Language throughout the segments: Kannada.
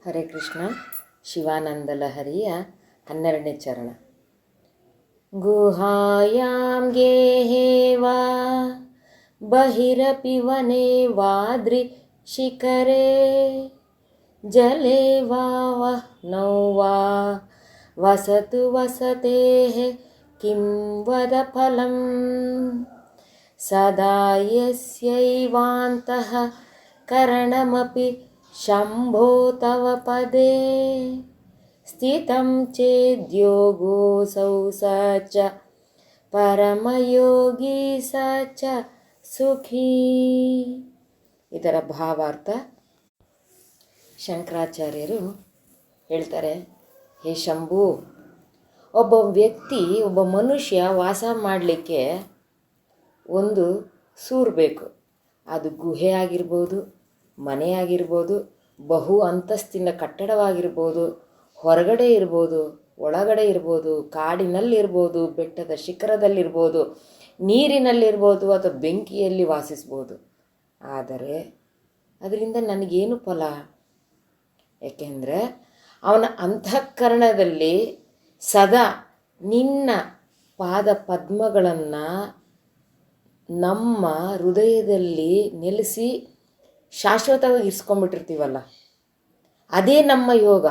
ಹರೇ ಕೃಷ್ಣ. ಶಿವಾನಂದ ಲಹರಿಯ 12ನೇ ಚರಣ. ಗುಹಾಯಾಂ ಗೇಹೇ ವಾ ಬಹಿರಪಿ ವನೆ ವಾದ್ರಿ ಶಿಖರೆ ಜಲೆ ವಾ ವಹ್ನೌ ವಾ ವಸತು ವಸತೇಃ ಕಿಂ ವದ ಫಲಂ ಸದಾ ಯಸ್ಯೈವಾಂತಃ ಕರಣಮಪಿ ಶಂಭೋ ತವ ಪದೇ ಸ್ಥಿತಂ ಚೇದ್ಯೋಗೋಸೌ ಸ ಚ ಪರಮಯೋಗಿ ಸ ಚ ಸುಖೀ. ಇದರ ಭಾವಾರ್ಥ, ಶಂಕರಾಚಾರ್ಯರು ಹೇಳ್ತಾರೆ, ಹೇ ಶಂಭು, ಒಬ್ಬ ವ್ಯಕ್ತಿ, ಒಬ್ಬ ಮನುಷ್ಯ ವಾಸ ಮಾಡಲಿಕ್ಕೆ ಒಂದು ಸೂರು ಬೇಕು. ಅದು ಗುಹೆ ಆಗಿರ್ಬೋದು, ಮನೆ ಆಗಿರ್ಬೋದು, ಬಹು ಅಂತಸ್ತಿನ ಕಟ್ಟಡವಾಗಿರ್ಬೋದು, ಹೊರಗಡೆ ಇರ್ಬೋದು, ಒಳಗಡೆ ಇರ್ಬೋದು, ಕಾಡಿನಲ್ಲಿರ್ಬೋದು, ಬೆಟ್ಟದ ಶಿಖರದಲ್ಲಿರ್ಬೋದು, ನೀರಿನಲ್ಲಿರ್ಬೋದು, ಅಥವಾ ಬೆಂಕಿಯಲ್ಲಿ ವಾಸಿಸ್ಬೋದು. ಆದರೆ ಅದರಿಂದ ನನಗೇನು ಫಲ? ಏಕೆಂದರೆ ಅವನ ಅಂತಃಕರಣದಲ್ಲಿ ಸದಾ ನಿನ್ನ ಪಾದ ಪದ್ಮಗಳನ್ನು ನಮ್ಮ ಹೃದಯದಲ್ಲಿ ನೆಲೆಸಿ ಶಾಶ್ವತವಾಗಿ ಇರಿಸ್ಕೊಂಡ್ಬಿಟ್ಟಿರ್ತೀವಲ್ಲ, ಅದೇ ನಮ್ಮ ಯೋಗ.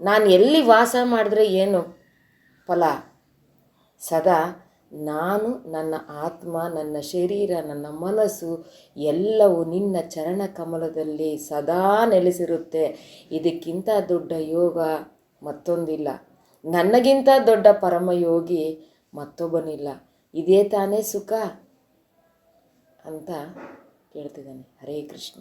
ನಾನು ಎಲ್ಲಿ ವಾಸ ಮಾಡಿದ್ರೆ ಏನು ಫಲ? ಸದಾ ನಾನು, ನನ್ನ ಆತ್ಮ, ನನ್ನ ಶರೀರ, ನನ್ನ ಮನಸ್ಸು ಎಲ್ಲವೂ ನಿನ್ನ ಚರಣ ಕಮಲದಲ್ಲಿ ಸದಾ ನೆಲೆಸಿರುತ್ತೆ. ಇದಕ್ಕಿಂತ ದೊಡ್ಡ ಯೋಗ ಮತ್ತೊಂದಿಲ್ಲ. ನನಗಿಂತ ದೊಡ್ಡ ಪರಮಯೋಗಿ ಮತ್ತೊಬ್ಬನಿಲ್ಲ. ಇದೇ ತಾನೇ ಸುಖ ಅಂತ ಕೇಳ್ತಿದ್ದಾನೆ. ಹರೇ ಕೃಷ್ಣ.